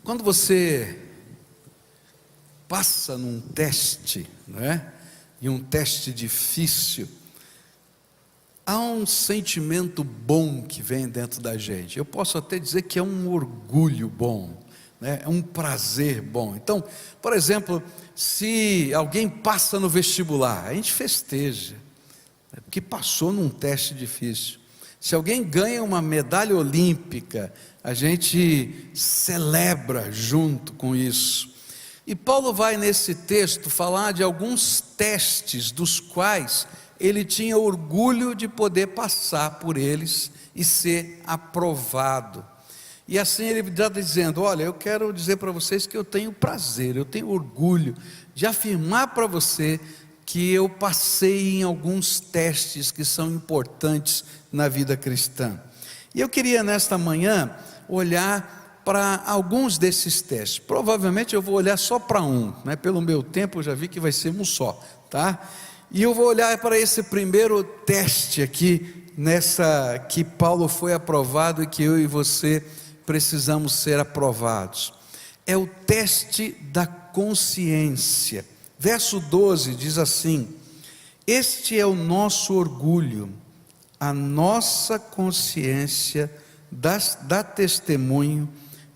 Quando você passa num teste, não é? E um teste difícil, há um sentimento bom que vem dentro da gente. Eu posso até dizer que é um orgulho bom, né? É um prazer bom. Então, por exemplo, se alguém passa no vestibular, a gente festeja, né? Porque passou num teste difícil. Se alguém ganha uma medalha olímpica, a gente celebra junto com isso. E Paulo vai nesse texto falar de alguns testes dos quais ele tinha orgulho de poder passar por eles e ser aprovado. E assim ele está dizendo: olha, eu quero dizer para vocês que eu tenho prazer, eu tenho orgulho de afirmar para você que eu passei em alguns testes que são importantes na vida cristã. E eu queria nesta manhã olhar para alguns desses testes. Provavelmente eu vou olhar só para um, né? Pelo meu tempo eu já vi que vai ser um só, tá? E eu vou olhar para esse primeiro teste aqui, nessa que Paulo foi aprovado e que eu e você precisamos ser aprovados. É o teste da consciência. Verso 12 diz assim: este é o nosso orgulho, a nossa consciência dá testemunho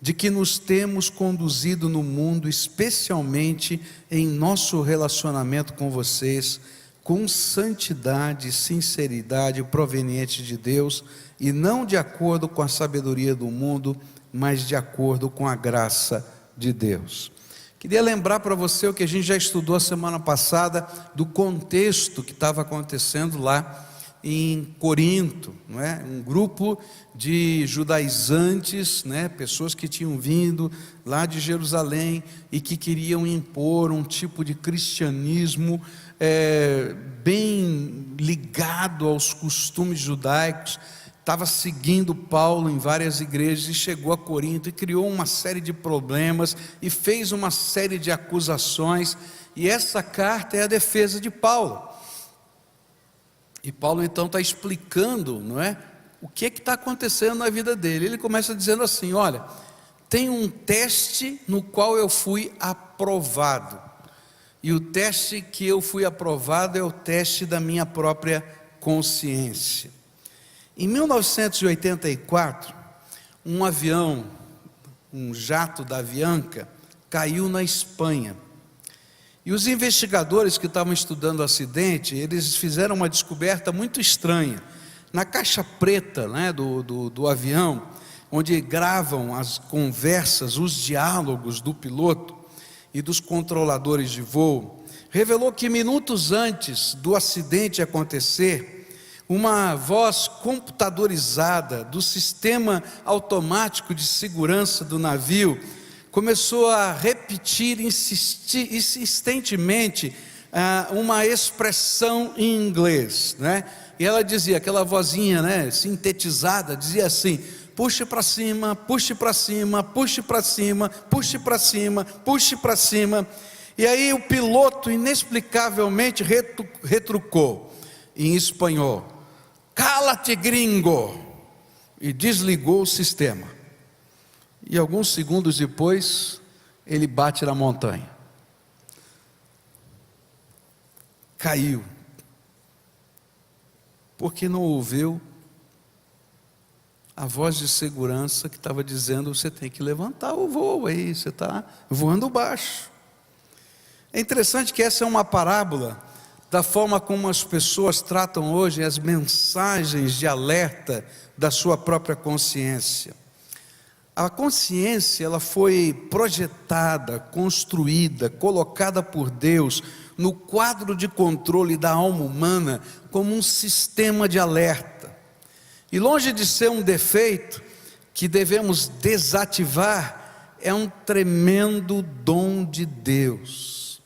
de que nos temos conduzido no mundo, especialmente em nosso relacionamento com vocês, com santidade e sinceridade proveniente de Deus, e não de acordo com a sabedoria do mundo, mas de acordo com a graça de Deus. Queria lembrar para você o que a gente já estudou a semana passada, do contexto que estava acontecendo lá em Corinto, não é? Um grupo de judaizantes, né? Pessoas que tinham vindo lá de Jerusalém e que queriam impor um tipo de cristianismo bem ligado aos costumes judaicos. Estava seguindo Paulo em várias igrejas e chegou a Corinto e criou uma série de problemas e fez uma série de acusações, e essa carta é a defesa de Paulo. E Paulo então está explicando, não é, o que está acontecendo na vida dele. Ele começa dizendo assim: olha, tem um teste no qual eu fui aprovado, e o teste que eu fui aprovado é o teste da minha própria consciência. Em 1984, um avião, um jato da Avianca, caiu na Espanha. E os investigadores que estavam estudando o acidente, eles fizeram uma descoberta muito estranha. Na caixa preta, né, do avião, onde gravam as conversas, os diálogos do piloto e dos controladores de voo, revelou que minutos antes do acidente acontecer, uma voz computadorizada do sistema automático de segurança do navio começou a repetir insistentemente uma expressão em inglês, né? E ela dizia, aquela vozinha, né, sintetizada, dizia assim: puxe para cima, puxe para cima, puxe para cima, puxe para cima, puxe para cima. E aí o piloto inexplicavelmente retrucou em espanhol: cala-te, gringo! E desligou o sistema. E alguns segundos depois, ele bate na montanha. Caiu. Porque não ouviu a voz de segurança que estava dizendo: você tem que levantar o voo aí, você está voando baixo. É interessante que essa é uma parábola da forma como as pessoas tratam hoje as mensagens de alerta da sua própria consciência. A consciência, ela foi projetada, construída, colocada por Deus no quadro de controle da alma humana como um sistema de alerta. E longe de ser um defeito que devemos desativar, é um tremendo dom de Deus.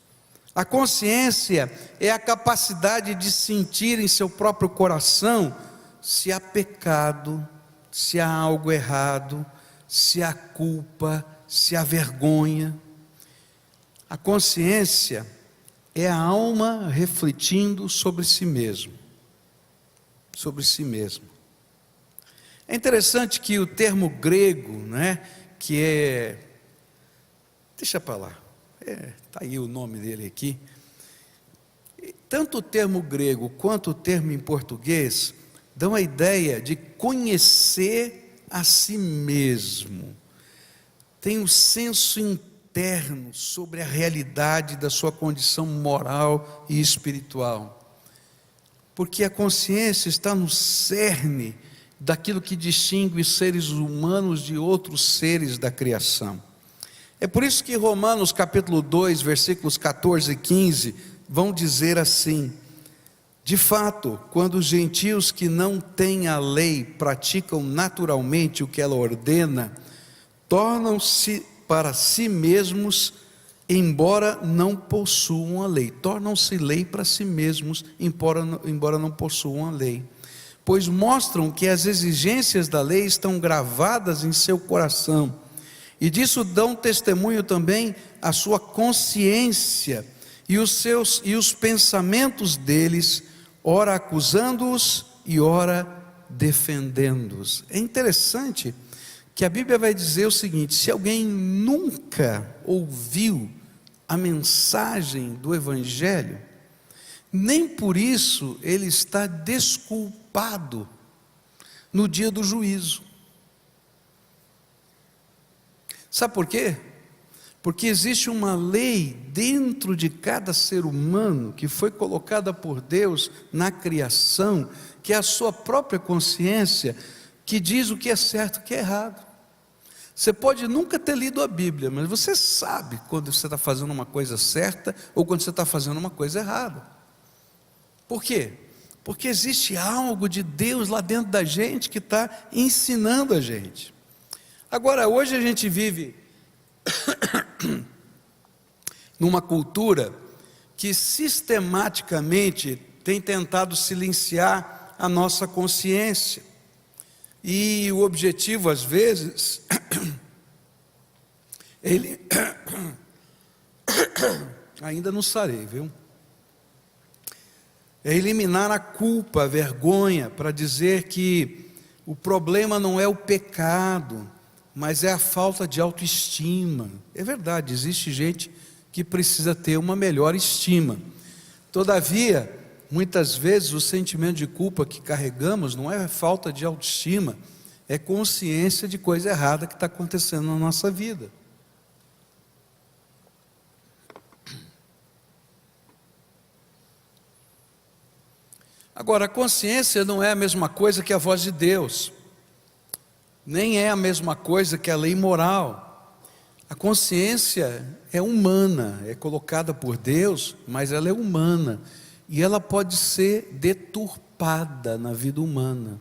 A consciência é a capacidade de sentir em seu próprio coração se há pecado, se há algo errado, se há culpa, se há vergonha. A consciência é a alma refletindo sobre si mesmo. Sobre si mesmo. É interessante que o termo grego, né, que é Deixa para lá, está aí o nome dele aqui. Tanto o termo grego quanto o termo em português dão a ideia de conhecer a si mesmo. Tem um senso interno sobre a realidade da sua condição moral e espiritual. Porque a consciência está no cerne daquilo que distingue os seres humanos de outros seres da criação. É por isso que Romanos capítulo 2, versículos 14 e 15, vão dizer assim: de fato, quando os gentios que não têm a lei praticam naturalmente o que ela ordena, tornam-se para si mesmos, embora não possuam a lei. Tornam-se lei para si mesmos, embora não possuam a lei. Pois mostram que as exigências da lei estão gravadas em seu coração, e disso dão testemunho também a sua consciência e os pensamentos deles, ora acusando-os e ora defendendo-os. É interessante que a Bíblia vai dizer o seguinte: se alguém nunca ouviu a mensagem do Evangelho, nem por isso ele está desculpado no dia do juízo. Sabe por quê? Porque existe uma lei dentro de cada ser humano que foi colocada por Deus na criação, que é a sua própria consciência, que diz o que é certo e o que é errado. Você pode nunca ter lido a Bíblia, mas você sabe quando você está fazendo uma coisa certa ou quando você está fazendo uma coisa errada. Por quê? Porque existe algo de Deus lá dentro da gente que está ensinando a gente. Agora, hoje a gente vive numa cultura que sistematicamente tem tentado silenciar a nossa consciência. E o objetivo, às vezes, ainda não sarei, viu? É eliminar a culpa, a vergonha, para dizer que o problema não é o pecado, mas é a falta de autoestima. É verdade, existe gente que precisa ter uma melhor estima. Todavia, muitas vezes o sentimento de culpa que carregamos não é falta de autoestima, é consciência de coisa errada que está acontecendo na nossa vida. Agora, a consciência não é a mesma coisa que a voz de Deus, nem é a mesma coisa que a lei moral. A consciência é humana, é colocada por Deus, mas ela é humana, e ela pode ser deturpada na vida humana.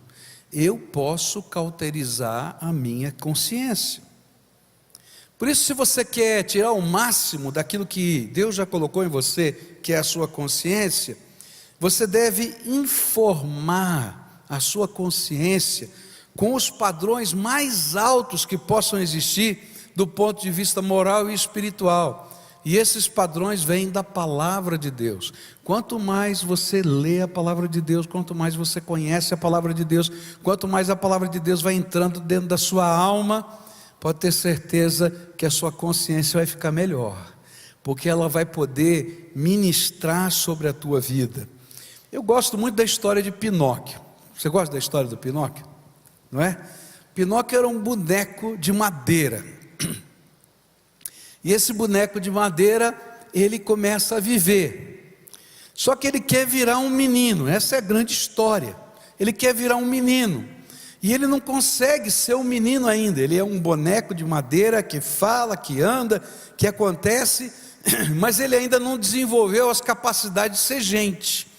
Eu posso cauterizar a minha consciência. Por isso, se você quer tirar o máximo daquilo que Deus já colocou em você, que é a sua consciência, você deve informar a sua consciência com os padrões mais altos que possam existir do ponto de vista moral e espiritual. E esses padrões vêm da palavra de Deus. Quanto mais você lê a palavra de Deus, quanto mais você conhece a palavra de Deus, quanto mais a palavra de Deus vai entrando dentro da sua alma, pode ter certeza que a sua consciência vai ficar melhor, porque ela vai poder ministrar sobre a tua vida. Eu gosto muito da história de Pinóquio. Você gosta da história do Pinóquio? Não é? Pinóquio era um boneco de madeira. E esse boneco de madeira, ele começa a viver. Só que ele quer virar um menino. Essa é a grande história. Ele quer virar um menino. E ele não consegue ser um menino ainda. Ele é um boneco de madeira que fala, que anda, que acontece, mas ele ainda não desenvolveu as capacidades de ser gente.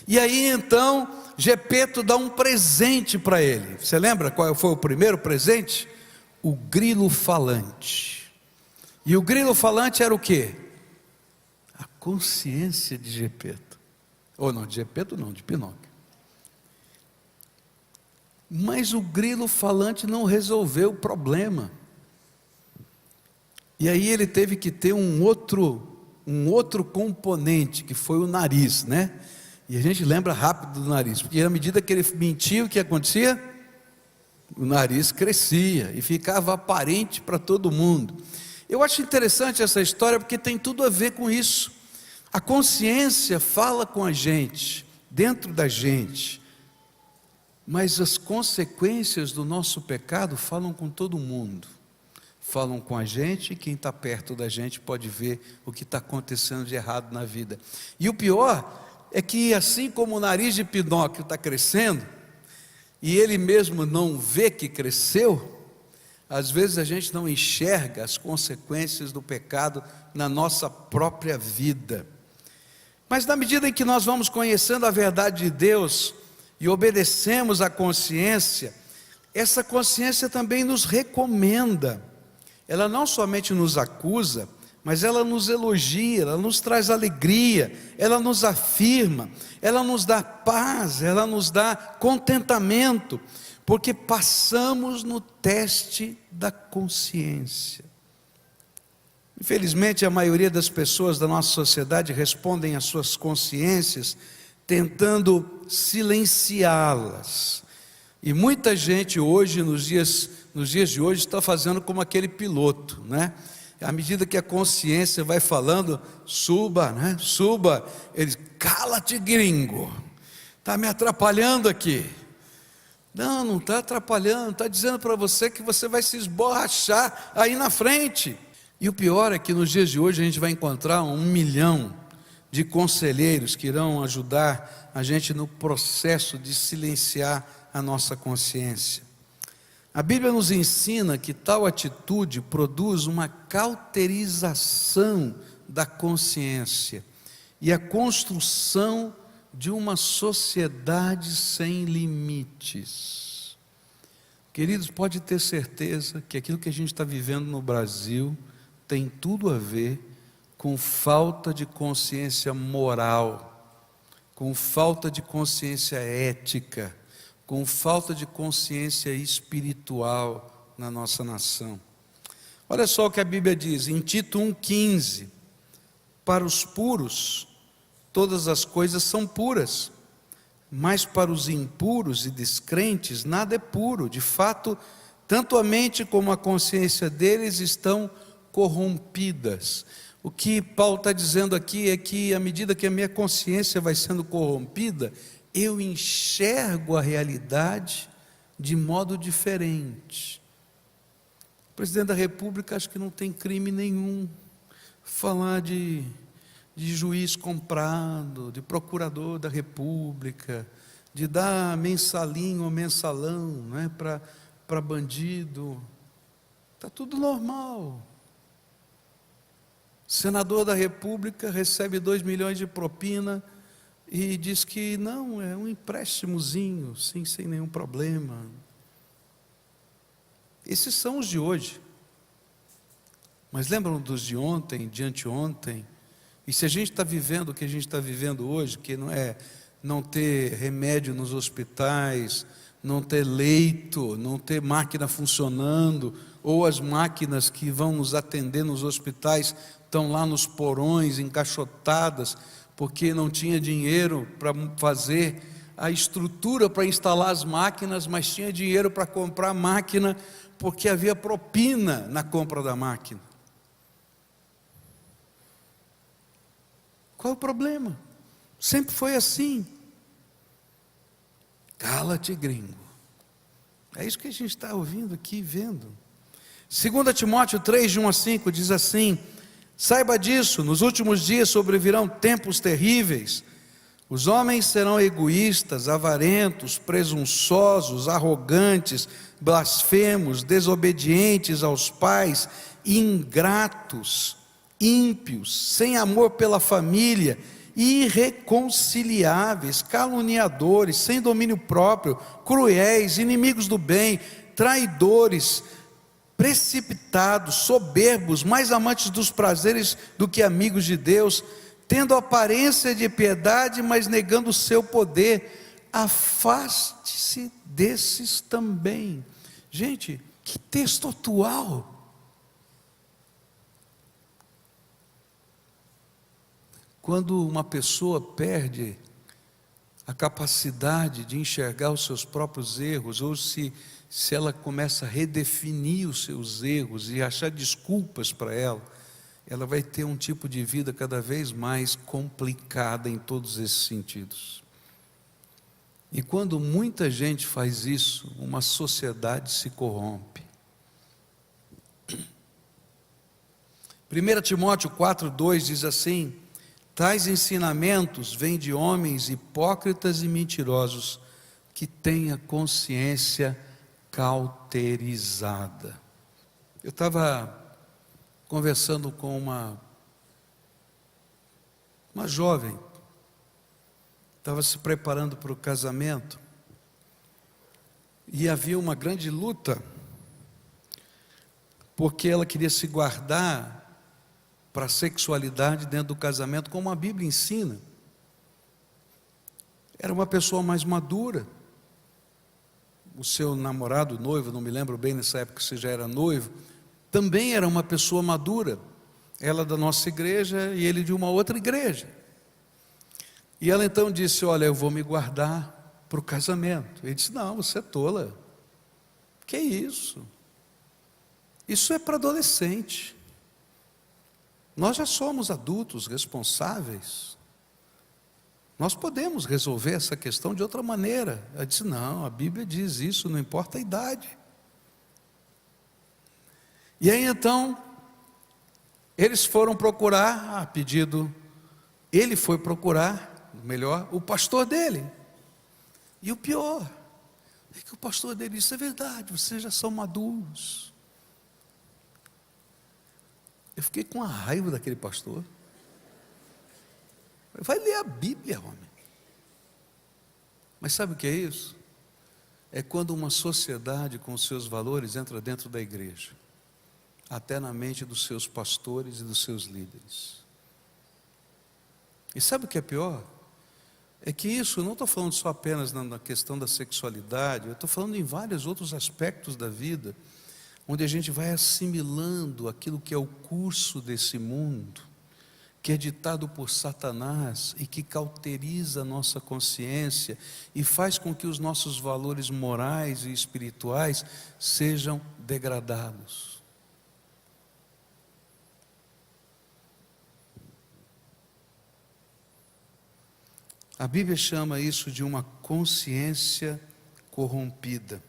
E aí então Gepeto dá um presente para ele. Você lembra qual foi o primeiro presente? O grilo falante. E o grilo falante era o quê? A consciência de Gepeto. Ou não, de Gepeto não, de Pinóquio. Mas o grilo falante não resolveu o problema. E aí ele teve que ter um outro componente, que foi o nariz, né? E a gente lembra rápido do nariz, porque à medida que ele mentia, o que acontecia? O nariz crescia e ficava aparente para todo mundo. Eu acho interessante essa história porque tem tudo a ver com isso. A consciência fala com a gente, dentro da gente, mas as consequências do nosso pecado falam com todo mundo. Falam com a gente, e quem está perto da gente pode ver o que está acontecendo de errado na vida. E o pior é que, assim como o nariz de Pinóquio está crescendo, e ele mesmo não vê que cresceu, às vezes a gente não enxerga as consequências do pecado na nossa própria vida. Mas na medida em que nós vamos conhecendo a verdade de Deus e obedecemos à consciência, essa consciência também nos recomenda. Ela não somente nos acusa, mas ela nos elogia, ela nos traz alegria, ela nos afirma, ela nos dá paz, ela nos dá contentamento, porque passamos no teste da consciência. Infelizmente, a maioria das pessoas da nossa sociedade respondem às suas consciências tentando silenciá-las. E muita gente hoje, nos dias de hoje, está fazendo como aquele piloto, né? À medida que a consciência vai falando, suba, né? Suba, ele, cala-te, gringo, está me atrapalhando aqui. Não está atrapalhando, está dizendo para você que você vai se esborrachar aí na frente. E o pior é que nos dias de hoje a gente vai encontrar 1 milhão de conselheiros que irão ajudar a gente no processo de silenciar a nossa consciência. A Bíblia nos ensina que tal atitude produz uma cauterização da consciência e a construção de uma sociedade sem limites. Queridos, pode ter certeza que aquilo que a gente está vivendo no Brasil tem tudo a ver com falta de consciência moral, com falta de consciência ética, com falta de consciência espiritual na nossa nação. Olha só o que a Bíblia diz em Tito 1,15: para os puros todas as coisas são puras, mas para os impuros e descrentes nada é puro. De fato, tanto a mente como a consciência deles estão corrompidas. O que Paulo está dizendo aqui é que à medida que a minha consciência vai sendo corrompida, eu enxergo a realidade de modo diferente. O presidente da República acho que não tem crime nenhum. Falar de juiz comprado, de procurador da República, de dar mensalinho ou mensalão, né, para bandido, está tudo normal. Senador da República recebe 2 milhões de propina e diz que não, é um empréstimozinho, sim, sem nenhum problema. Esses são os de hoje. Mas lembram dos de ontem, de anteontem? E se a gente está vivendo o que a gente está vivendo hoje, que não é não ter remédio nos hospitais, não ter leito, não ter máquina funcionando, ou as máquinas que vão nos atender nos hospitais estão lá nos porões, encaixotadas, porque não tinha dinheiro para fazer a estrutura para instalar as máquinas, mas tinha dinheiro para comprar a máquina, porque havia propina na compra da máquina. Qual é o problema? Sempre foi assim. Cala-te, gringo. É isso que a gente está ouvindo aqui, vendo. 2 Timóteo 3, de 1 a 5, diz assim: saiba disso, nos últimos dias sobrevirão tempos terríveis. Os homens serão egoístas, avarentos, presunçosos, arrogantes, blasfemos, desobedientes aos pais, ingratos, ímpios, sem amor pela família, irreconciliáveis, caluniadores, sem domínio próprio, cruéis, inimigos do bem, traidores, precipitados, soberbos, mais amantes dos prazeres do que amigos de Deus, tendo aparência de piedade, mas negando o seu poder. Afaste-se desses também. Gente, que texto atual! Quando uma pessoa perde a capacidade de enxergar os seus próprios erros, ou se ela começa a redefinir os seus erros e achar desculpas para ela vai ter um tipo de vida cada vez mais complicada em todos esses sentidos. E quando muita gente faz isso, uma sociedade se corrompe. 1 Timóteo 4,2 diz assim: tais ensinamentos vêm de homens hipócritas e mentirosos, que têm a consciência cauterizada. Eu estava conversando com uma jovem, estava se preparando para o casamento, e havia uma grande luta, porque ela queria se guardar para a sexualidade dentro do casamento, como a Bíblia ensina. Era uma pessoa mais madura. O seu namorado, noivo, não me lembro bem nessa época se já era noivo, também era uma pessoa madura. Ela da nossa igreja e ele de uma outra igreja. E ela então disse: olha, eu vou me guardar para o casamento. Ele disse: não, você é tola. Que isso? Isso é para adolescente. Nós já somos adultos responsáveis. Nós podemos resolver essa questão de outra maneira. Ela disse: não, a Bíblia diz isso, não importa a idade. E aí então, eles foram procurar, a pedido, ele foi procurar, melhor, o pastor dele. E o pior, é que o pastor dele disse: é verdade, vocês já são maduros. Eu fiquei com a raiva daquele pastor. Vai ler a Bíblia, homem. Mas sabe o que é isso? É quando uma sociedade com os seus valores entra dentro da igreja, até na mente dos seus pastores e dos seus líderes. E sabe o que é pior? É que isso, eu não estou falando só apenas na questão da sexualidade, eu estou falando em vários outros aspectos da vida, onde a gente vai assimilando aquilo que é o curso desse mundo, que é ditado por Satanás e que cauteriza a nossa consciência e faz com que os nossos valores morais e espirituais sejam degradados. A Bíblia chama isso de uma consciência corrompida.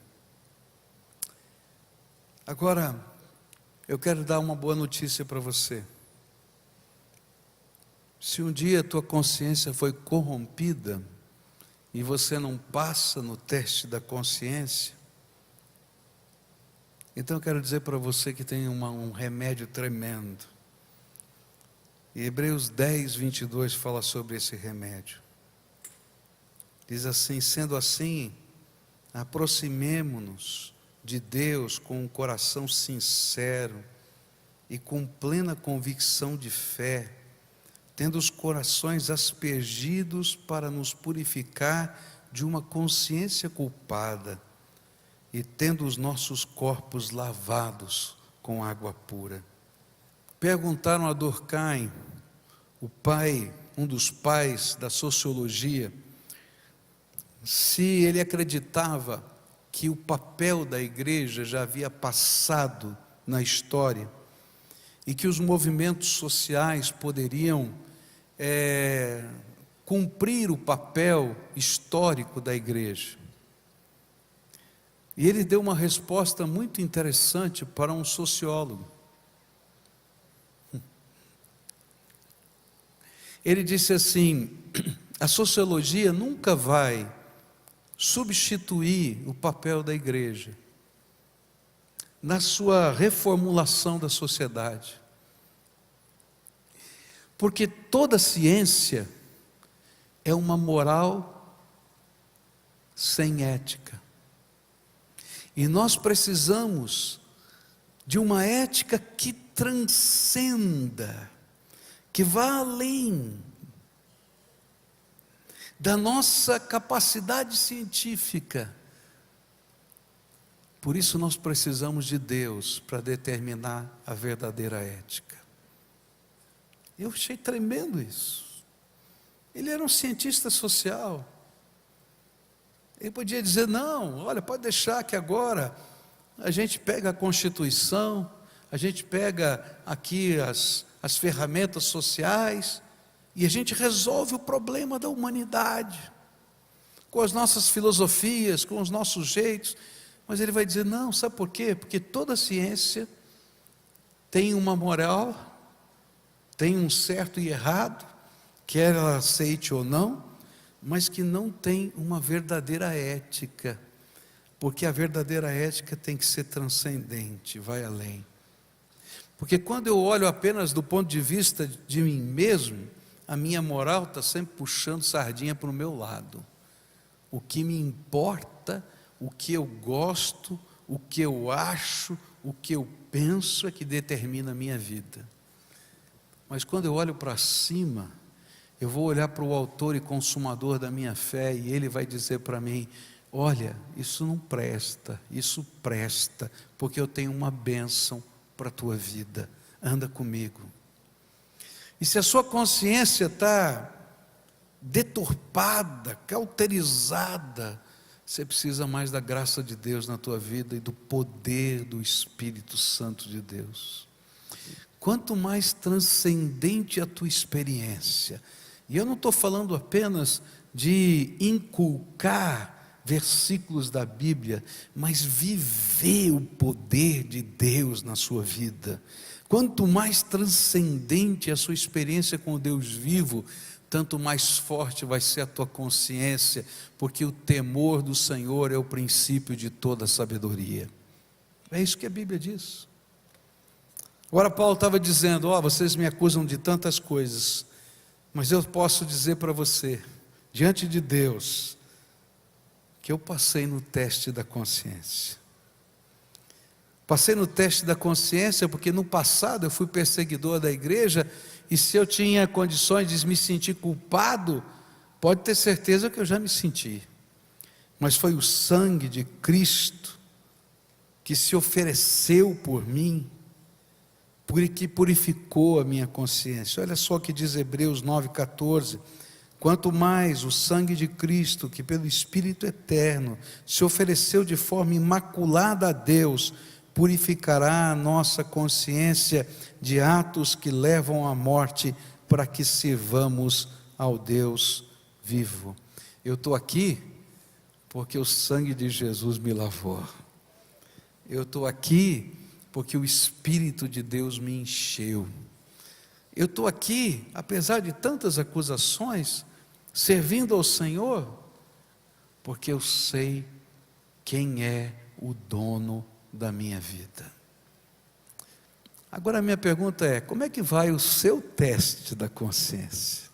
Agora, eu quero dar uma boa notícia para você. Se um dia a tua consciência foi corrompida e você não passa no teste da consciência, então eu quero dizer para você que tem um remédio tremendo. E Hebreus 10, 22 fala sobre esse remédio. Diz assim: sendo assim, aproximemo-nos de Deus com um coração sincero e com plena convicção de fé, tendo os corações aspergidos para nos purificar de uma consciência culpada e tendo os nossos corpos lavados com água pura. Perguntaram a Durkheim, um dos pais da sociologia, se ele acreditava que o papel da igreja já havia passado na história e que os movimentos sociais poderiam cumprir o papel histórico da igreja. E ele deu uma resposta muito interessante para um sociólogo. Ele disse assim: a sociologia nunca vai substituir o papel da igreja na sua reformulação da sociedade, porque toda ciência é uma moral sem ética, e nós precisamos de uma ética que transcenda, que vá além da nossa capacidade científica. Por isso nós precisamos de Deus para determinar a verdadeira ética. Eu achei tremendo isso. Ele era um cientista social, Ele podia dizer: não, olha, pode deixar que agora a gente pega a Constituição, a gente pega aqui as ferramentas sociais e a gente resolve o problema da humanidade, com as nossas filosofias, com os nossos jeitos. Mas ele vai dizer: não, sabe por quê? Porque toda ciência tem uma moral, tem um certo e errado, quer ela aceite ou não, mas que não tem uma verdadeira ética, porque a verdadeira ética tem que ser transcendente, vai além. Porque quando eu olho apenas do ponto de vista de mim mesmo, a minha moral está sempre puxando sardinha para o meu lado. O que me importa, o que eu gosto, o que eu acho, o que eu penso é que determina a minha vida. Mas quando eu olho para cima, eu vou olhar para o autor e consumador da minha fé, e ele vai dizer para mim: olha, isso não presta, isso presta, porque eu tenho uma bênção para a tua vida, anda comigo. E se a sua consciência está deturpada, cauterizada, você precisa mais da graça de Deus na tua vida e do poder do Espírito Santo de Deus. Quanto mais transcendente a tua experiência, e eu não estou falando apenas de inculcar versículos da Bíblia, mas viver o poder de Deus na sua vida. Quanto mais transcendente a sua experiência com o Deus vivo, tanto mais forte vai ser a tua consciência, porque o temor do Senhor é o princípio de toda sabedoria. É isso que a Bíblia diz. Agora Paulo estava dizendo: vocês me acusam de tantas coisas, mas eu posso dizer para você, diante de Deus, que eu passei no teste da consciência. Passei no teste da consciência porque no passado eu fui perseguidor da igreja, e se eu tinha condições de me sentir culpado, pode ter certeza que eu já me senti. Mas foi o sangue de Cristo que se ofereceu por mim, que purificou a minha consciência. Olha só o que diz Hebreus 9,14: quanto mais o sangue de Cristo, que pelo Espírito eterno se ofereceu de forma imaculada a Deus, purificará a nossa consciência de atos que levam à morte, para que sirvamos ao Deus vivo. Eu estou aqui porque o sangue de Jesus me lavou. Eu estou aqui porque o Espírito de Deus me encheu. Eu estou aqui, apesar de tantas acusações, servindo ao Senhor, porque eu sei quem é o dono da minha vida. Agora a minha pergunta é: como é que vai o seu teste da consciência?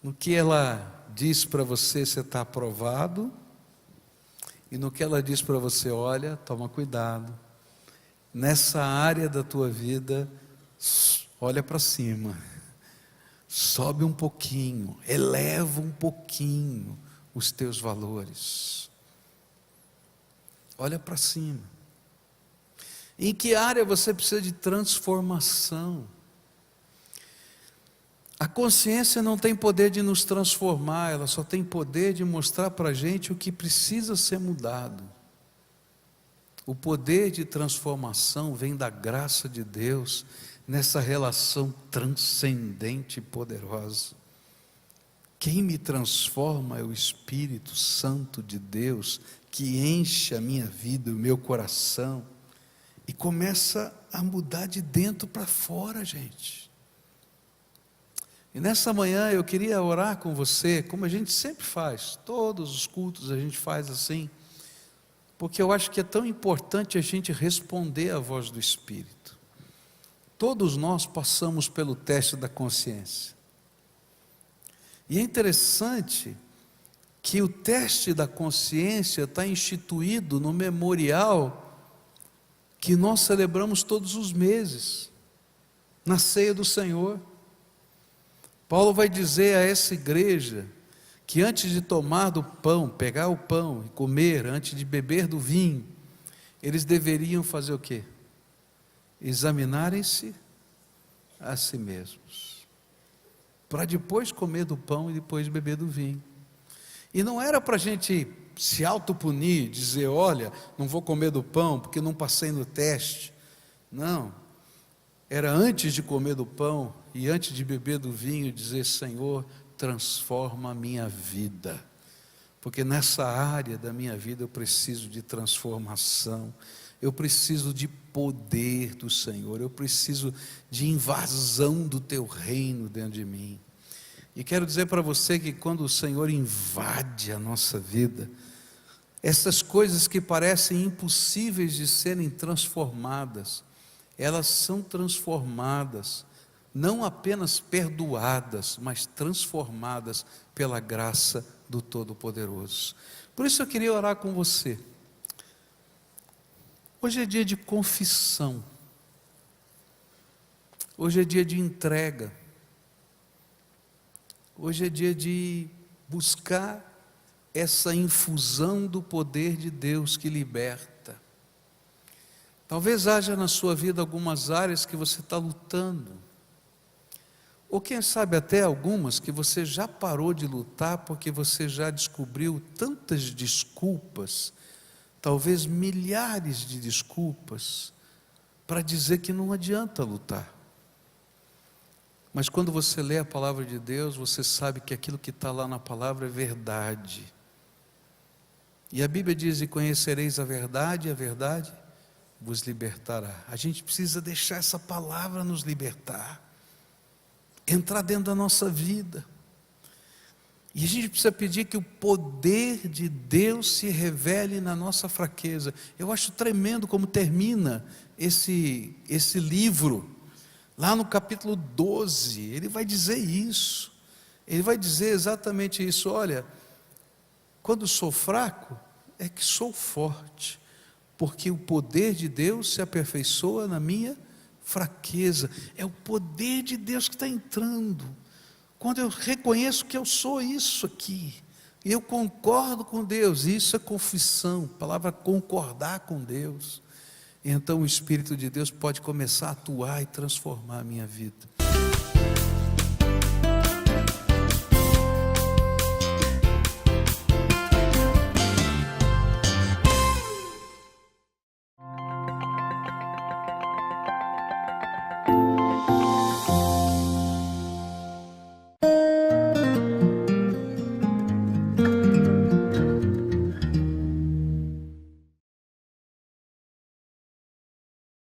No que ela diz para você, você está aprovado, e no que ela diz para você: olha, toma cuidado, nessa área da tua vida, olha para cima, sobe um pouquinho, eleva um pouquinho os teus valores, olha para cima. Em que área você precisa de transformação? A consciência não tem poder de nos transformar, ela só tem poder de mostrar para a gente o que precisa ser mudado. O poder de transformação vem da graça de Deus, nessa relação transcendente e poderosa. Quem me transforma é o Espírito Santo de Deus, que enche a minha vida, o meu coração, e começa a mudar de dentro para fora, gente. E nessa manhã eu queria orar com você, como a gente sempre faz, todos os cultos a gente faz assim, porque eu acho que é tão importante a gente responder à voz do Espírito. Todos nós passamos pelo teste da consciência. E é interessante que o teste da consciência está instituído no memorial que nós celebramos todos os meses, na ceia do Senhor. Paulo vai dizer a essa igreja que antes de tomar do pão, pegar o pão e comer, antes de beber do vinho, eles deveriam fazer o quê? Examinarem-se a si mesmos. para depois comer do pão e depois beber do vinho. E não era para a gente se autopunir, dizer, olha, não vou comer do pão porque não passei no teste. Não, era antes de comer do pão e antes de beber do vinho, dizer, Senhor, transforma a minha vida, porque nessa área da minha vida eu preciso de transformação, eu preciso de poder do Senhor, eu preciso de invasão do teu reino dentro de mim. E quero dizer para você que quando o Senhor invade a nossa vida, essas coisas que parecem impossíveis de serem transformadas, elas são transformadas, não apenas perdoadas, mas transformadas pela graça do Todo-Poderoso. Por isso eu queria orar com você. Hoje é dia de confissão, hoje é dia de entrega, hoje é dia de buscar essa infusão do poder de Deus que liberta. Talvez haja na sua vida algumas áreas que você está lutando, ou quem sabe até algumas que você já parou de lutar porque você já descobriu tantas desculpas, talvez milhares de desculpas, para dizer que não adianta lutar. Mas quando você lê a palavra de Deus, você sabe que aquilo que está lá na palavra é verdade. E a Bíblia diz, e conhecereis a verdade vos libertará. A gente precisa deixar essa palavra nos libertar, entrar dentro da nossa vida, e a gente precisa pedir que o poder de Deus se revele na nossa fraqueza. Eu acho tremendo como termina esse livro, lá no capítulo 12, ele vai dizer isso, ele vai dizer exatamente isso, olha, quando sou fraco, é que sou forte, porque o poder de Deus se aperfeiçoa na minha fraqueza. É o poder de Deus que está entrando, quando eu reconheço que eu sou isso aqui, e eu concordo com Deus, isso é confissão, a palavra concordar com Deus, então o Espírito de Deus pode começar a atuar e transformar a minha vida.